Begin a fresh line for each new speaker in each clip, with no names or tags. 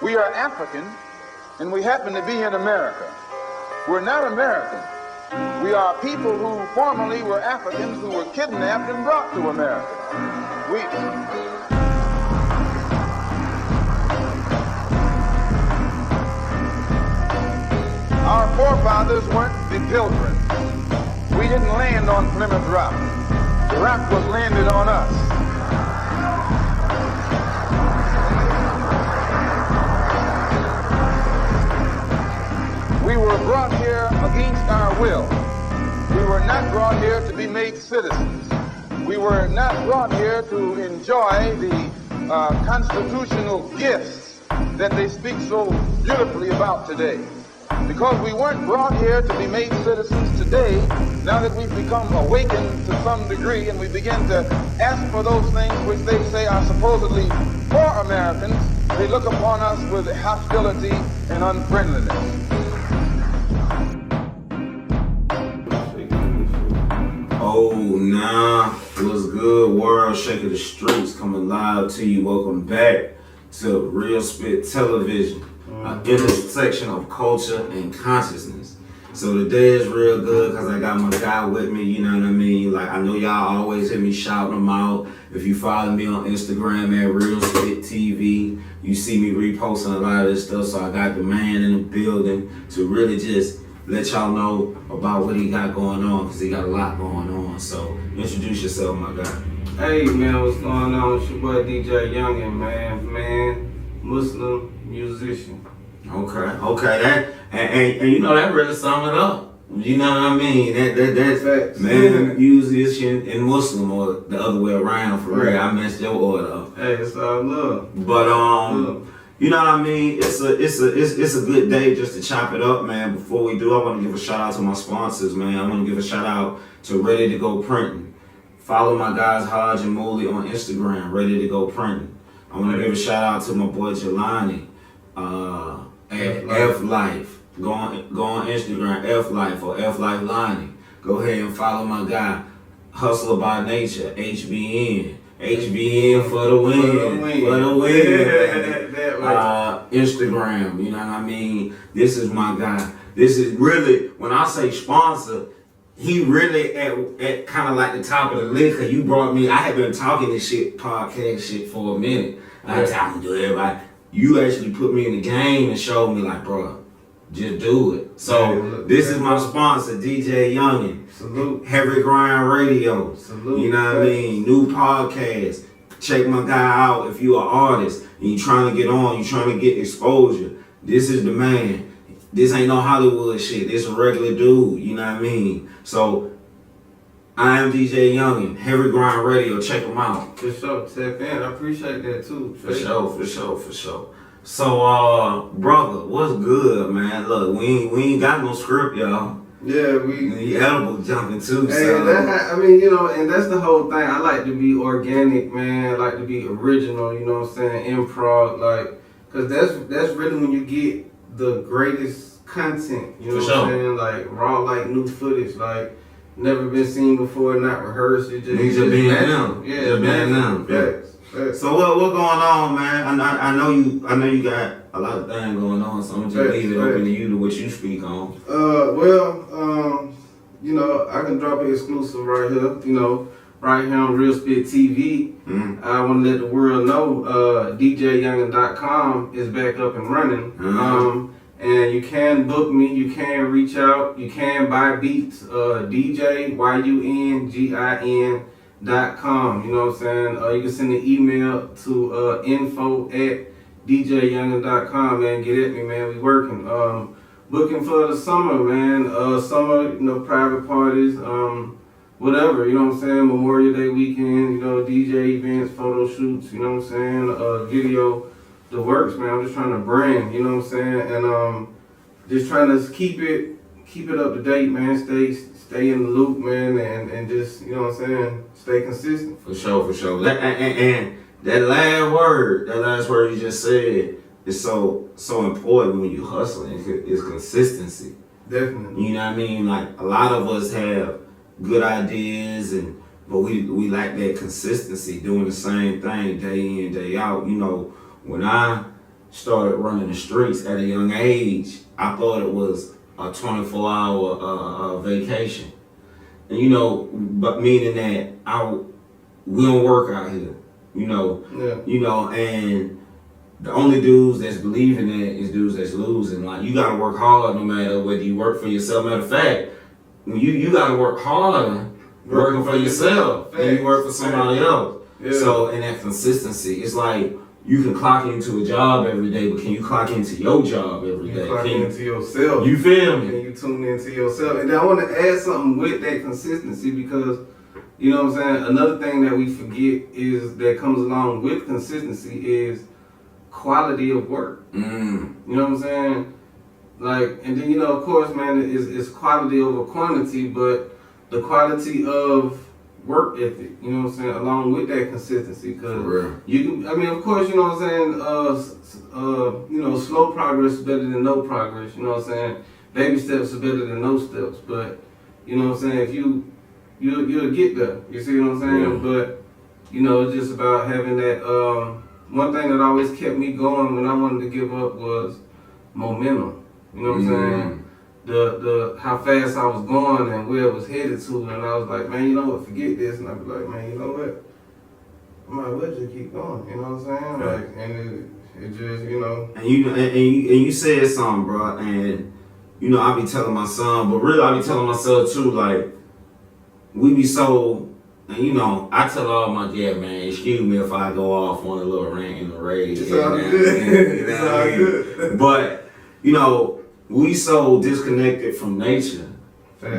We are African, and we happen to be in America. We're not American. We are people who formerly were Africans who were kidnapped and brought to America. Our forefathers weren't the pilgrims. We didn't land on Plymouth Rock. The rock was landed on us. We were brought here against our will. We were not brought here to be made citizens. We were not brought here to enjoy the constitutional gifts that they speak so beautifully about today. Because we weren't brought here to be made citizens today, now that we've become awakened to some degree and we begin to ask for those things which they say are supposedly for Americans, they look upon us with hostility and unfriendliness.
Oh, nah, what's good, world? Sheikh Of The Streets coming live to you. Welcome back to Real Spit Television, an intersection of culture and consciousness. So today is real good because I got my guy with me, you know what I mean? Like, I know y'all always hear me shouting them out. If you follow me on Instagram at Real Spit TV, you see me reposting a lot of this stuff. So I got the man in the building to really just let y'all know about what he got going on, because he got a lot going on. So introduce yourself, my guy.
Hey man, what's going on? It's your boy DJ Yungin, man, Muslim musician.
Okay, that and you know that really sum it up. You know what I mean? That's
Facts.
Man, musician and Muslim, or the other way around. For real, I messed your order up.
Hey, it's all love.
But you know what I mean? It's a good day just to chop it up, man. Before we do, I want to give a shout out to my sponsors, man. I want to give a shout out to Ready to Go Printing. Follow my guys Hodge and Moley on Instagram, Ready to Go Printing. I want to give a shout out to my boy Jelani at F Life. Go on Instagram, F Life or F Life Lining. Go ahead and follow my guy Hustler by Nature, HBN. HBN for the win. For the win. Instagram, you know what I mean? This is my guy. This is really, when I say sponsor, he really at kind of like the top of the list. Cause you brought me, I have been talking this shit, podcast shit for a minute. I was talking to everybody. You actually put me in the game and showed me like, bro, just do it. So this is my sponsor, DJ Yungin.
Salute.
Heavy Grind Radio.
Salute.
You know what I mean? New podcast. Check my guy out if you're an artist and you trying to get on, you trying to get exposure. This is the man. This ain't no Hollywood shit. This a regular dude, you know what I mean? So, I am DJ Yungin, Heavy Grind Radio. Check him out.
For sure, tap in. I appreciate that too.
For sure. So, brother, what's good, man? Look, we ain't got no script, y'all.
Yeah,
we edible jumping too.
Hey,
so.
I mean, you know, and that's the whole thing. I like to be organic, man. I like to be original. You know what I'm saying? Improv, like, cause that's really when you get the greatest content. You know what I'm saying? Like raw, like new footage, like never been seen before, not rehearsed. It just
being them. Yeah, just being them.
Facts.
So what going on, man? I know you got a lot of things going on, so I'm just leave it open to you to what you speak on.
You know, I can drop an exclusive right here. You know, right here on Real Spit TV. I want to let the world know DJYungin.com is back up and running. And you can book me, you can reach out, you can buy beats. DJYungin.com. You know what I'm saying? You can send an email to info@DJYungin.com, man. Get at me, man. We working. Booking for the summer, man. Summer, you know, private parties, whatever, you know what I'm saying? Memorial Day weekend, you know, DJ events, photo shoots, you know what I'm saying? Video, the works, man. I'm just trying to brand, you know what I'm saying? And just trying to keep it up to date, man. Stay in the loop, man, and just, you know what I'm saying, stay consistent.
For sure. And that last word you just said is so important when you hustling. It's consistency.
Definitely.
You know what I mean? Like, a lot of us have good ideas, but we lack that consistency, doing the same thing day in, day out. You know, when I started running the streets at a young age, I thought it was a 24-hour vacation. And but meaning that we don't work out here, and the only dudes that's believing that is dudes that's losing. Like, you gotta work hard no matter whether you work for yourself. Matter of fact, you gotta work harder working for yourself than you work for somebody else. Yeah. So, and that consistency, it's like you can clock into a job every day, but can you clock into your job every day?
Clock into yourself.
You feel me?
Can you tune into yourself? And then I want to add something with that consistency, because you know what I'm saying? Another thing that we forget is that comes along with consistency is quality of work. You know what I'm saying? Like, and then of course, man, it's quality over quantity, but the quality of work ethic, you know what I'm saying, along with that consistency, because you can, of course, you know what I'm saying, slow progress is better than no progress, you know what I'm saying, baby steps are better than no steps, but, you know what I'm saying, if you'll get there, you see what I'm saying, but, it's just about having that, one thing that always kept me going when I wanted to give up was momentum, you know what I'm saying, the how fast I was going and where it was headed to, and I was like, man, you know what, forget this, and I'd be like, man, you know what, I might as well just keep going, you know what I'm saying, like, and it just,
And you said something, bro, and I be telling my son, but really I be telling myself too, like, we be so, and I tell all my man, excuse me if I go off on a little rant in the rage.
It's all good. It's all good.
But, we so disconnected from nature,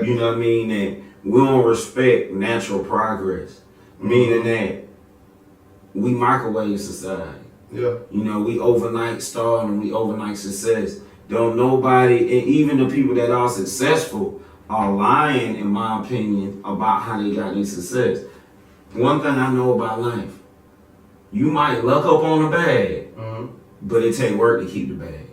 you know what I mean, that we don't respect natural progress, meaning that we microwave society.
Yeah.
We overnight stardom and we overnight success. Don't nobody, and even the people that are successful are lying, in my opinion, about how they got their success. One thing I know about life, you might luck up on a bag, but it take work to keep the bag.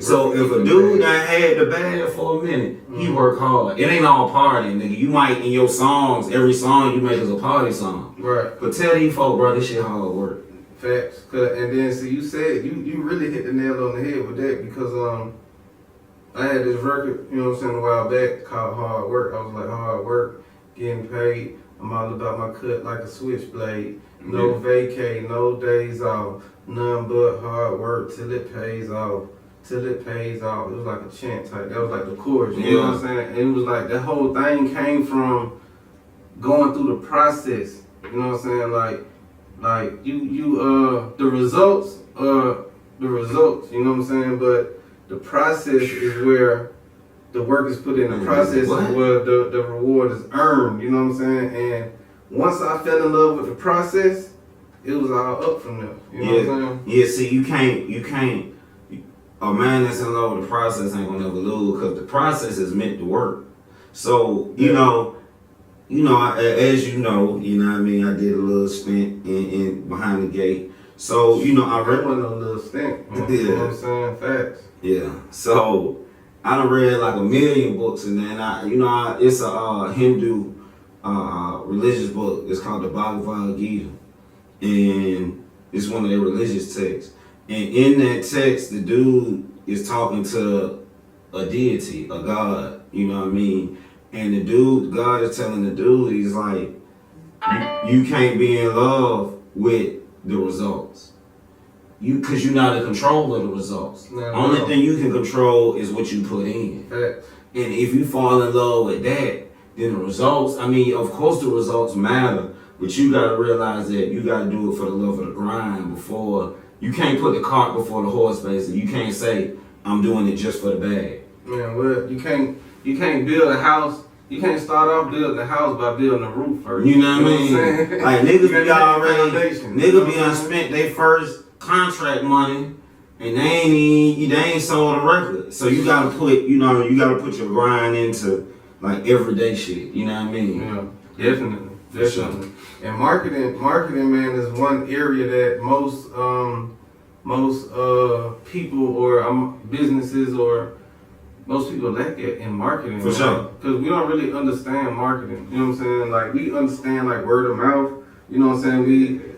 So if a dude that had the bag for a minute, he work hard. It ain't all party, nigga. You might, in your songs, every song you make is a party song.
Right.
But tell these folk, bro, this shit hard work.
Facts. And then, see, you said, you really hit the nail on the head with that, because I had this record, you know what I'm saying, a while back called Hard Work. I was like, hard work, getting paid. I'm all about my cut like a switchblade. No vacay, no days off. None but hard work till it pays off. Till it pays off. It was like a chant type. That was like the chorus. You know what I'm saying? And it was like that whole thing came from going through the process. You know what I'm saying? Like the results are the results. You know what I'm saying? But the process is where the work is put in. The process is where the reward is earned. You know what I'm saying? And once I fell in love with the process, it was all up from there. You know what I'm saying? Yeah. See, you can't. A man that's in love with the process ain't gonna never lose, because the process is meant to work. So, as you know what I mean, I did a little stint in behind the gate. So, I read one of those little stint. You know what I'm saying? Facts. Yeah. So I done read like 1 million books, and then it's a Hindu religious book. It's called the Bhagavad Gita. And it's one of their religious texts. And in that text, the dude is talking to a deity, a god, you know what I mean? And God is telling the dude, he's like, you can't be in love with the results. Because you're not in control of the results. Only thing you can control is what you put in. And if you fall in love with that, then the results, of course the results matter, but you got to realize that you got to do it for the love of the grind before. You can't put the cart before the horse, basically. You can't say, I'm doing it just for the bag. Man, well, you can't build a house. You can't start off building a house by building a roof first. You know what I mean? Like, niggas be already, niggas be unspent their first contract money, and they ain't sold a record. So you gotta put, you gotta put your grind into, like, everyday shit. You know what I mean? Yeah, definitely. Definitely. And marketing, man, is one area that most people or businesses or most people lack it in marketing. For sure. Because we don't really understand marketing. You know what I'm saying? Like, we understand like word of mouth. You know what I'm saying?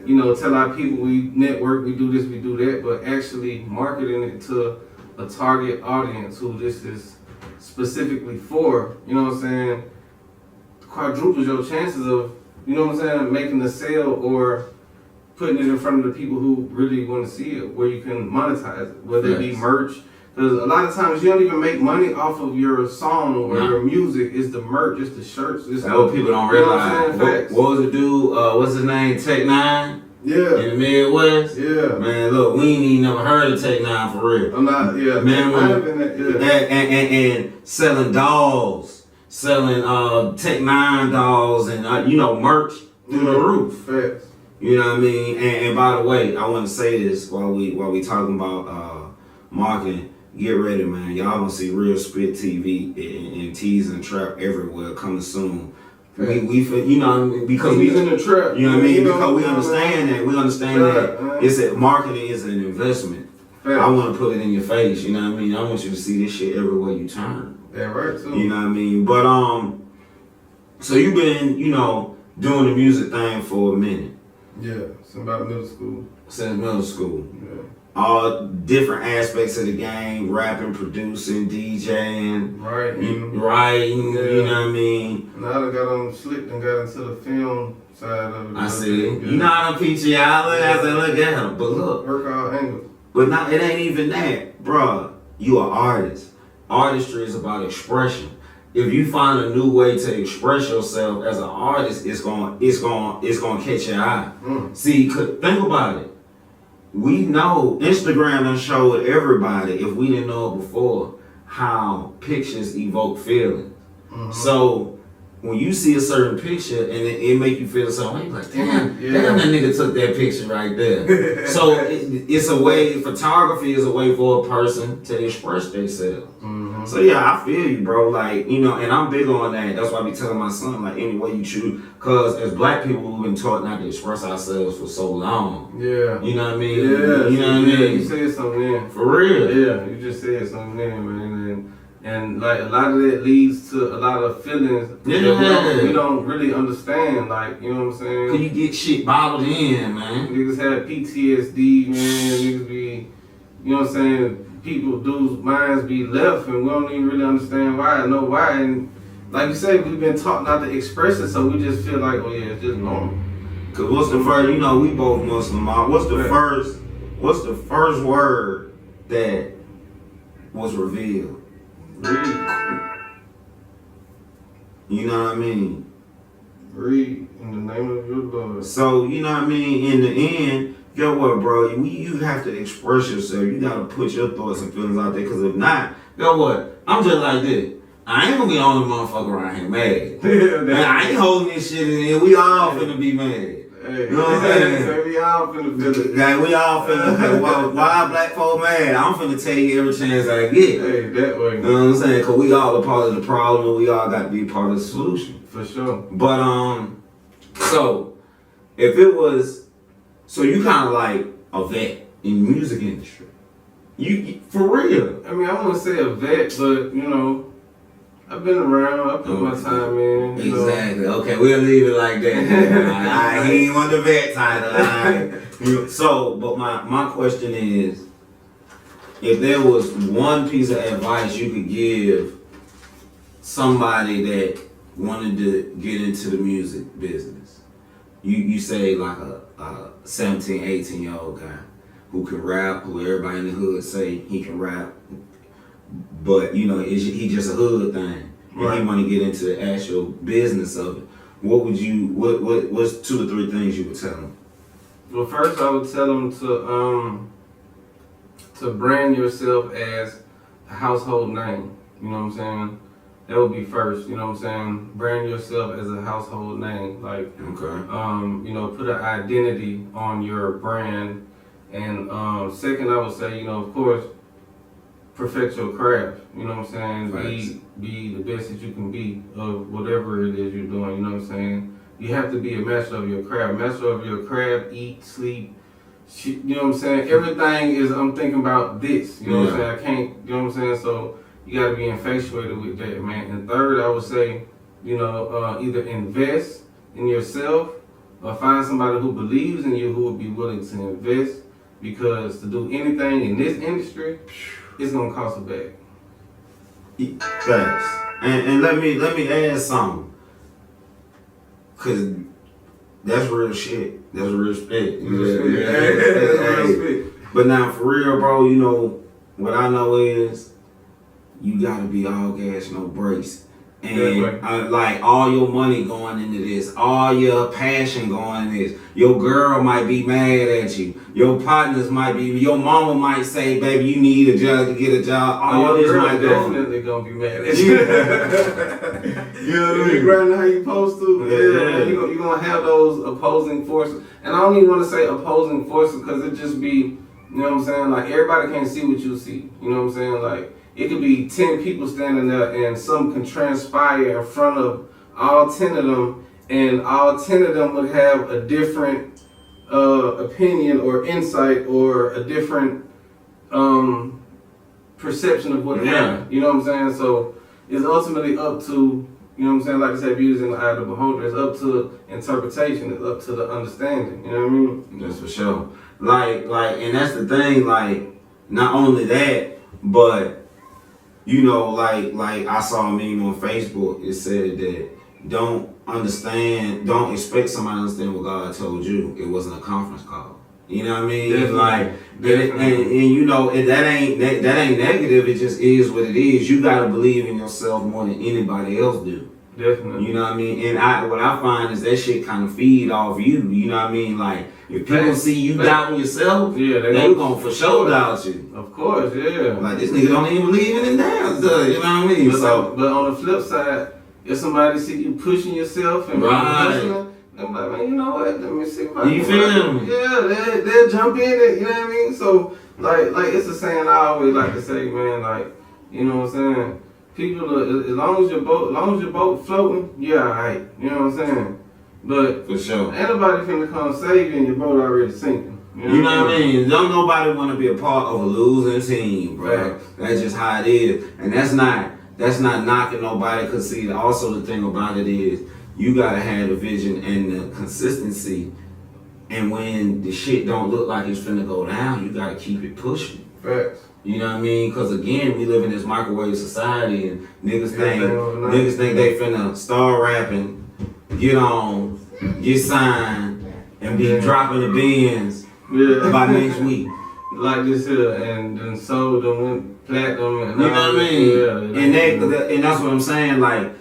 tell our people we network, we do this, we do that, but actually marketing it to a target audience who this is specifically for, you know what I'm saying, quadruples your chances of, you know what I'm saying, making a sale or putting it in front of the people who really want to see it, where you can monetize it, whether it be merch. Because a lot of times you don't even make money off of your song or your music. It's the merch, it's the shirts. It's
that's what people don't realize. What was the dude, what's his name, Tech Nine?
Yeah.
In the Midwest?
Yeah.
Man, look, we ain't even never heard of Tech Nine for real.
I'm not, yeah.
Man,
and
selling dolls, selling Tech Nine dolls and, merch through the roof.
Facts.
You know what I mean? And by the way, I want to say this while we talking about marketing. Get ready, man. Y'all gonna see Real Spit TV and Tease and Trap everywhere coming soon. We because
we in the trap.
You know what I mean? Because we understand that. We understand that it's a marketing is an investment. I want to put it in your face. You know what I mean? I want you to see this shit everywhere you turn.
Yeah, right too.
You know what I mean? But so you've been doing the music thing for a minute.
Yeah, since about middle school.
Since middle school.
Yeah.
All different aspects of the game, rapping, producing, DJing, writing, you know what I mean?
Now I got slipped and got into the film side of it.
I see. You know how them peachy island as I look at them. But look.
Work all angles.
But now it ain't even that. Bruh, you an artist. Artistry is about expression. If you find a new way to express yourself as an artist, it's gonna catch your eye. See, think about it. We know Instagram done showed everybody, if we didn't know it before, how pictures evoke feelings. So when you see a certain picture and it make you feel something, like, damn, that nigga took that picture right there. So it's a way, photography is a way for a person to express themselves. So yeah, I feel you, bro. Like, and I'm big on that. That's why I be telling my son, like, any way you choose. Because as black people, we've been taught not to express ourselves for so long.
Yeah.
You know what I mean?
Yeah.
You know what I mean?
You said something then.
For real.
Yeah, you just said something then, man. And like a lot of that leads to a lot of feelings that we don't really understand. Like, you know what I'm saying?
Cause you get shit bottled in, man.
Niggas have PTSD, man. Niggas be, you know what I'm saying? Dudes' minds be left, and we don't even really understand why. I know why. And like you said, we've been taught not to express it, so we just feel like, oh yeah, it's just normal.
Cause what's the first? We both Muslim. What's the first word that was revealed?
Read.
You know what I mean?
Read in the name of your Lord.
So, you know what I mean? In the end, get what, bro? You have to express yourself. You gotta put your thoughts and feelings out there. Cause if not, get what? I'm just like this. I ain't gonna be the only motherfucker around here mad. I ain't holding this shit in here. We all finna be mad.
Hey,
you know what I'm saying?
We all finna feel it.
Like, we all finna why black folk mad? I'm finna tell you every chance I get.
Hey, that way.
You know what I'm saying? Cause we all a part of the problem and we all got to be part of the solution.
For sure.
But so if it was, so you kind of like a vet in the music industry. You for real.
I mean, I wouldn't say a vet, but I've been around. I put my time in.
Exactly. Okay, we'll leave it like that. He ain't want the vet title. So, but my question is, if there was one piece of advice you could give somebody that wanted to get into the music business, you say like a 17, 18-year-old guy who can rap, who everybody in the hood say he can rap, but he just a hood thing. Right. And he want to get into the actual business of it. What's 2 or 3 things you would tell him?
Well, first I would tell him to brand yourself as a household name. You know what I'm saying? That would be first. You know what I'm saying? Brand yourself as a household name. Like, okay. Put an identity on your brand. And second, I would say, of course, perfect your craft. You know what I'm saying? Right. Be the best that you can be of whatever it is you're doing. You know what I'm saying? You have to be a master of your craft. Master of your craft, eat, sleep. You know what I'm saying? Everything is, I'm thinking about this. You know what I'm saying? I can't, you know what I'm saying? So you got to be infatuated with that, man. And third, I would say, either invest in yourself, or find somebody who believes in you, who will be willing to invest, because to do anything in this industry, it's gonna cost a bag.
Facts. And let me add something, cause that's real shit. That's real spit. But now for real, bro, you know what I know is you gotta be all gas, no brakes. And like all your money going into this, all your passion going into this. Your girl might be mad at you. Your partners might be. Your mama might say, "Baby, you need a job to get a job." All this might go.
Definitely gonna be mad at you. You know what I mean? Grinding how you supposed to. Yeah. You're gonna have those opposing forces, and I don't even want to say opposing forces because it just be, you know what I'm saying? Like everybody can't see what you see. You know what I'm saying? Like. It could be 10 people standing there and something can transpire in front of all 10 of them, and all 10 of them would have a different opinion or insight or a different perception of what happened. You know what I'm saying? So it's ultimately up to, you know what I'm saying, like I said, beauty's in the eye of the beholder. It's up to interpretation. It's up to the understanding. You know what I mean?
That's for sure. Like, and that's the thing, like, not only that, but you know, like I saw a meme on Facebook. It said that don't expect somebody to understand what God told you. It wasn't a conference call. You know what I mean?
Definitely.
Like, and you know, that ain't negative. It just is what it is. You gotta believe in yourself more than anybody else do.
Definitely.
You know what I mean? And what I find is that shit kind of feed off you. You know what I mean? Like, if people see you doubting yourself, they gonna for sure doubt you.
Of course, yeah.
Like, this nigga don't even believe in him damn stuff, you know what I mean?
But on the flip side, if somebody see you pushing yourself and pushing them, I'm like, man, you know what? Let me see if I can.
You feel me?
Yeah, they'll jump in it, you know what I mean? So, like it's a saying I always like to say, man, like, you know what I'm saying? People, as long as your boat floating, you're alright. You know what I'm saying? But
for sure,
ain't nobody finna come save you and your boat already sinking.
You know what I mean? Don't nobody want to be a part of a losing team, bro. Right. That's just how it is, and that's not knocking nobody. Cause see, also the thing about it is you gotta have the vision and the consistency, and when the shit don't look like it's finna go down, you gotta keep it pushing.
Facts.
You know what I mean? Because again, we live in this microwave society, and niggas think they finna start rapping, get on, get signed, and be dropping the bins by next week.
Like this here, and then sold and went platinum, and
you know what I mean? And that's what I'm saying. Like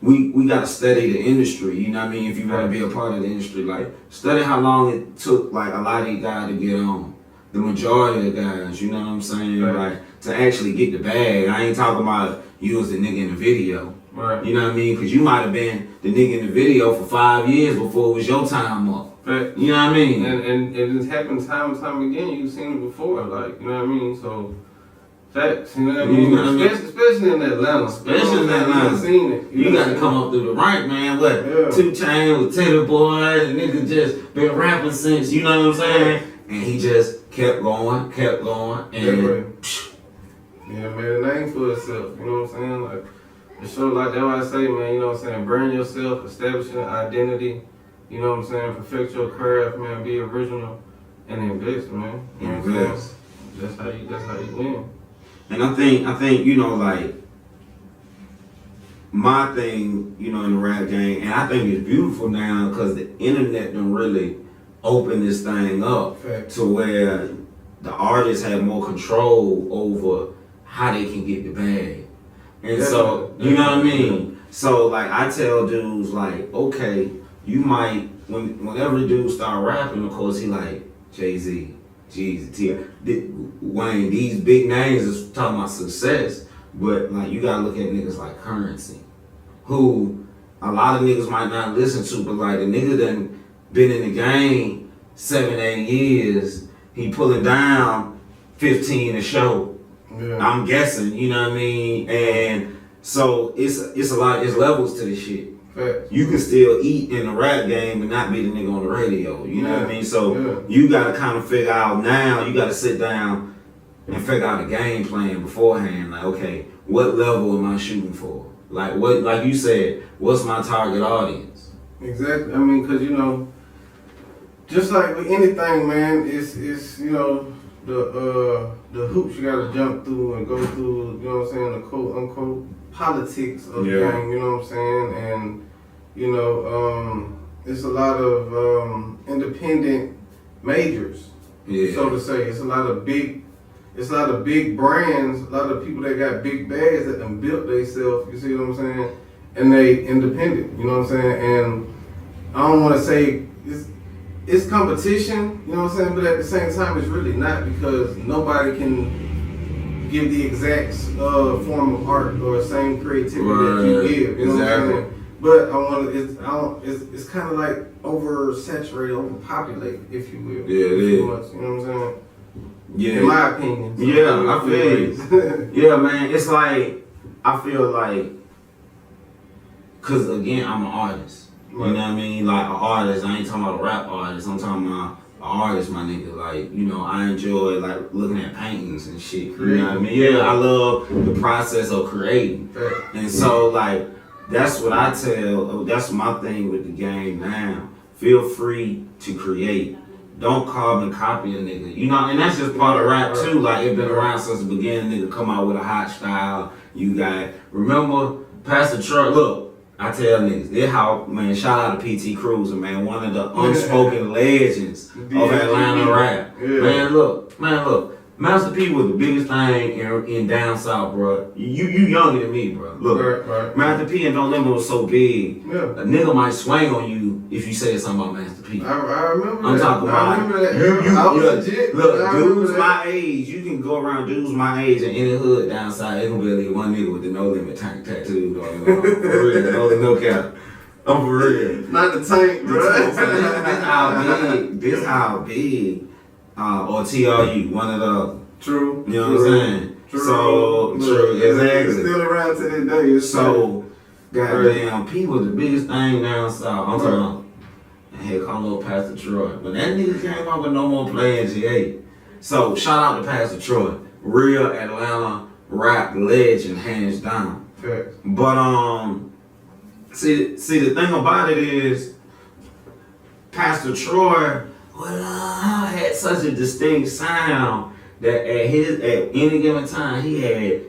we gotta study the industry. You know what I mean? If you wanna be a part of the industry, like study how long it took like a lot of these guys to get on. The majority of the guys, you know what I'm saying? Right. Like, to actually get the bag. I ain't talking about you as the nigga in the video.
Right.
You know what I mean? Because you might have been the nigga in the video for 5 years before it was your time up.
Right.
You know what I mean?
And it's happened time and time again. You've seen it before, like, you know what I mean? So, facts, you know what I mean? Especially in Atlanta.
Especially in Atlanta.
You've seen it.
You got to come up through the rank, man. What? 2 Chainz with Teddy Boy, and nigga just been rapping since, you know what I'm saying? And he just kept going, and
yeah, made a name for itself, you know what I'm saying? Like, the show, like that's why I say, man, you know what I'm saying, burn yourself, establish your identity, you know what I'm saying, perfect your craft, man, be original, and invest, man. You know what I'm saying? That's how you win.
And I think, you know, like, my thing, you know, in the rap game, and I think it's beautiful now because the internet done really open this thing up to where the artists have more control over how they can get the bag. And so, you know what I mean? So, like, I tell dudes, like, okay, you might, whenever the dude start rapping, of course, he like, Jay-Z, Jeezy, Wayne, these big names is talking about success, but, like, you gotta look at niggas like Currency, who a lot of niggas might not listen to, but, like, the nigga done been in the game 7-8 years. He pulling down 15 a show. Yeah. I'm guessing, you know what I mean? And so it's a lot, it's levels to this shit.
Fact.
You can still eat in the rap game and not be the nigga on the radio. You know what I mean? So you gotta kind of figure out now, you gotta sit down and figure out a game plan beforehand. Like, okay, what level am I shooting for? Like what, like you said, what's my target audience?
Exactly. I mean, cause you know, just like with anything, man, it's you know, the hoops you gotta jump through and go through, you know what I'm saying, the quote unquote politics of the game, you know what I'm saying? And you know, it's a lot of independent majors, so to say. It's a lot of big brands, a lot of people that got big bags that done built themselves, you see what I'm saying? And they independent, you know what I'm saying? And I don't wanna say it's competition, you know what I'm saying? But at the same time, it's really not, because nobody can give the exact form of art or same creativity that you give. You know what I'm saying? But it's kind of like oversaturated, overpopulated, if you will.
Yeah, it is.
You know what I'm saying?
Yeah.
In my opinion. So
yeah, I feel you. Yeah, man. It's like, I feel like, cause again, I'm an artist. Right. You know what I mean? Like an artist, I ain't talking about a rap artist. I'm talking about an artist, my nigga. Like, you know, I enjoy like looking at paintings and shit. You know what I mean? Yeah, I love the process of creating. Right. And so like, that's what I tell, that's my thing with the game now. Feel free to create. Don't carbon copy a nigga. You know, and that's just part of rap too. Like, it been around since the beginning. Nigga come out with a hot style. You got, remember, Pastor Troy, look, I tell niggas, this how, man, shout out to PT Cruiser, man, one of the unspoken legends of Atlanta rap. Yeah. Man, look, Master P was the biggest thing in down south, bro. You younger than me, bro. Look, right. Master P and Don't Limit was so big. Yeah. A nigga might swing on you if you say something about Master P.
I remember
I'm
that.
talking about.
I remember that.
Look, dudes my age, you can go around dudes my age in any hood down south. It's gonna be at least one nigga with the No Limit tank tattooed on him. For real, no cap. I'm for real.
Not the tank, bro.
This how big. Or TRU, one of the.
True.
You know what I'm saying?
True.
So, true, exactly.
It's still around to this day.
So, goddamn, P was the biggest thing down south. I'm talking about, here come little Pastor Troy. When that nigga came out with No More Playing G8. So, shout out to Pastor Troy. Real Atlanta rap legend, hands down.
Okay.
But, see, the thing about it is, Pastor Troy, had such a distinct sound that at any given time he had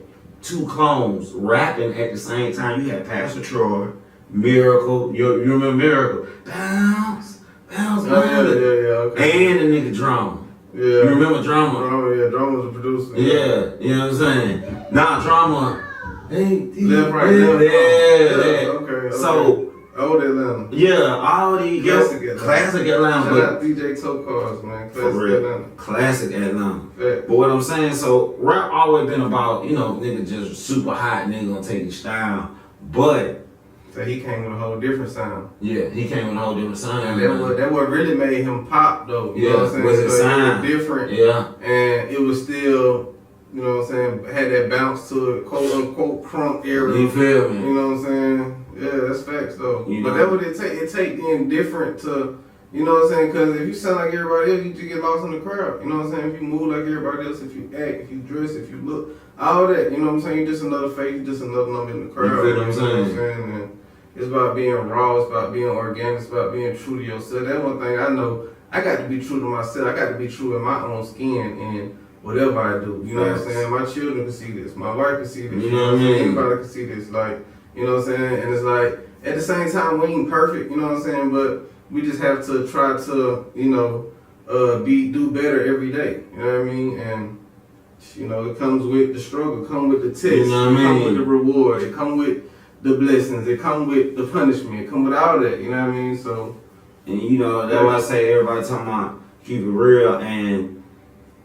two clones rapping at the same time. You had Pastor Troy, Miracle, you remember Miracle? Bounce, bounce,
okay.
And the nigga Drama.
Yeah.
You remember Drama?
Drama was a producer.
Yeah, you know what I'm saying? Nah, Drama. Hey,
left, right,
yeah.
Okay.
So,
old Atlanta.
Yeah, all these classic Atlanta.
Shout out DJ Toe Cars, man. Classic Atlanta.
Classic Atlanta. But what I'm saying, so rap always been about, you know, nigga just super hot, nigga gonna take your style. But
so he came with a whole different sound.
Yeah, he came with a whole different sound.
And that what really made him pop though. You know what I'm saying?
Was his sound.
It was different.
Yeah.
And it was still, you know what I'm saying, had that bounce to it, quote unquote crunk era.
You feel me?
You know what I'm saying? Yeah, that's facts though.
You
but
know?
that what it take. It take being different to, you know what I'm saying? Because if you sound like everybody else, you just get lost in the crowd. You know what I'm saying? If you move like everybody else, if you act, if you dress, if you look, all that. You know what I'm saying? You're just another face, you're just another number in the crowd.
You feel what I'm saying?
You know what I'm saying? And it's about being raw. It's about being organic. It's about being true to yourself. That's one thing I know. I got to be true to myself. I got to be true in my own skin and whatever I do. You know what I'm saying? My children can see this. My wife can see this.
You know what I mean?
Anybody can see this. Like, you know what I'm saying? And it's like, at the same time, we ain't perfect, you know what I'm saying? But we just have to try to, you know, do better every day. You know what I mean? And, you know, it comes with the struggle, it comes with the test,
you know what
it comes with the reward, it comes with the blessings, it comes with the punishment, it comes with all that, you know what I mean? So,
and you know, that's why I say everybody talking about keep it real. And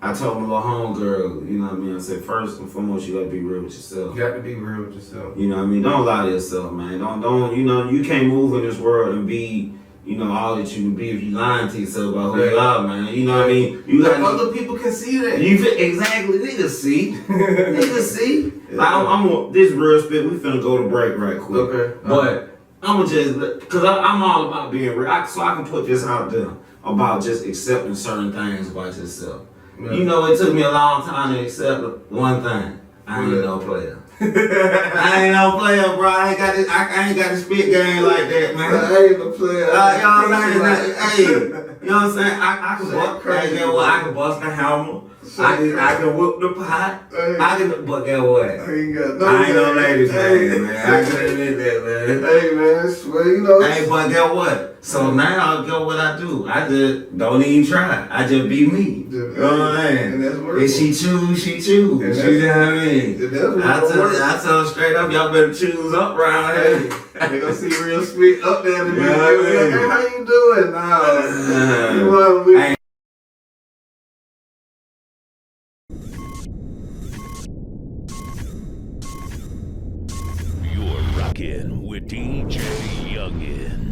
I told my little homegirl, you know what I mean? I said, first and foremost, you gotta be real with yourself.
You got to be real with yourself.
You know what I mean? Don't lie to yourself, man. Don't, you know, you can't move in this world and be, you know, all that you can be if you lying to yourself about who you are, man. You know what I mean? You got
other people can see that.
Exactly, niggas see. Niggas see. Yeah. Like, I'm this real spit, we finna go to break right quick.
Okay.
But I'ma just, cause I'm all about being real. So I can put this out there about just accepting certain things about yourself. Yeah. You know, it took me a long time to accept one thing. I ain't no player. I ain't no player, bro. I ain't got the spit game like that, man.
I ain't no player.
You know what I'm saying? I can bust. I can bust the hammer. I can whip the pot. But guess what? I ain't no ladies man. I can admit that, man.
Hey, man, swear, you know.
Hey, but guess what? So now, guess what I do? I just don't even try. I just be me. You know what I'm saying?
And that's working.
If she choose, she choose. You know what I mean? I tell her straight up, y'all better choose up round here.
They gonna see real spit up there in the middle. Like, hey, how you doing? Nah. You want to be.
With DJ Yungin.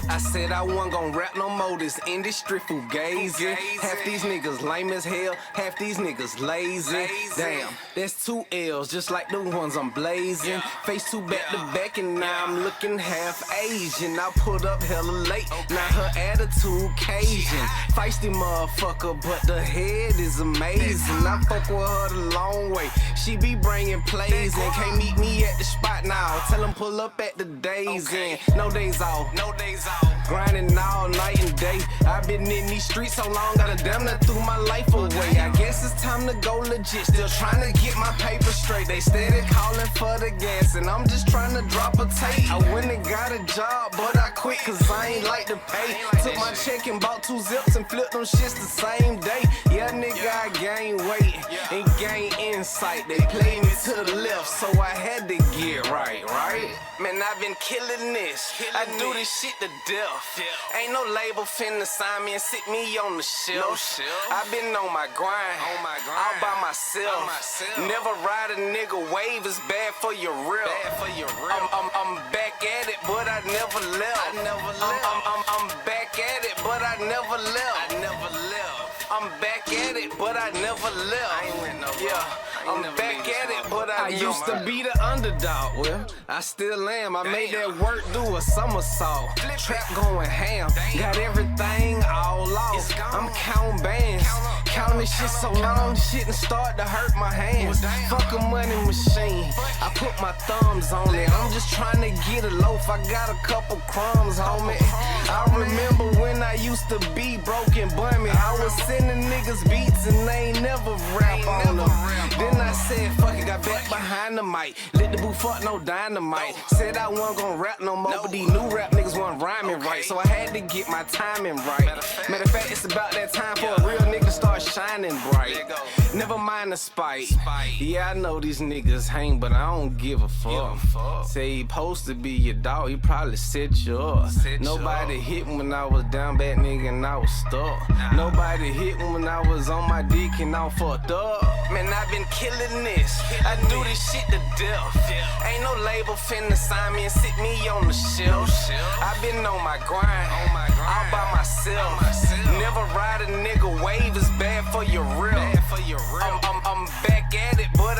I said I wasn't gon' rap no more, this industry fugazi. Half these niggas lame as hell, half these niggas lazy. Damn, that's 2 L's, just like the ones I'm blazing. Face 2 back to back and now I'm looking half Asian. I put up hella late, now her attitude Cajun. Feisty motherfucker, but the head is amazing. I fuck with her the long way, she be bringing plays in. Can't meet me at the spot now, tell them pull up at the days in. No days off, no days off. Grinding all night and day. I've been in these streets so long, gotta damn near threw my life away. I guess it's time to go legit. Still trying to get my paper straight. They steady calling for the gas, and I'm just trying to drop a tape. I went and got a job, but I quit cause I ain't like to pay. Took my check and bought 2 zips and flipped them shits the same day. Yeah, nigga, I gained weight and gained insight. They played me to the left, so I had to get right, right? Man, I've been killing this. I do this shit to death. Ain't no label finna sign me and sit me on the shelf. I've been on my grind, all by myself. Never ride a nigga wave, it's bad for your real. I'm back at it, but I never left. I'm back at it, but I never left. I'm back at it, but I never left. Yeah, I'm back at it, but I used to be the underdog. Well, I still am. I made that work do a somersault. Trap going ham, got everything all off. I'm counting bands, counting this shit so long, shit and start to hurt my hands. Fuck a money machine, I put my thumbs on it. I'm just trying to get a loaf, I got a couple crumbs, homie. I remember when I used to be broken bummy. I was sending niggas beats and they ain't never rap on them. Then I said fuck it, got back behind the mic. Lit the booth, fuck no dynamite. Said I wasn't gonna rap no more, but these new rap niggas wasn't rhyming right. So I had to get my timing right. Matter of fact, it's about that time for a real nigga to start shining bright. Never mind the spite. Yeah, I know these niggas hang, but I don't give a fuck. Say he supposed to be your dog, he probably set you up. Nobody hit me when I was down bad nigga and I was stuck. Nobody hit me when I was on my dick and I fucked up. Man, I've been killing this. I do this shit to death. Ain't no label finna sign me and sit me on the shelf. I've been on my grind, all by myself. Never ride a nigga wave, it's bad for your real. I'm back at it, but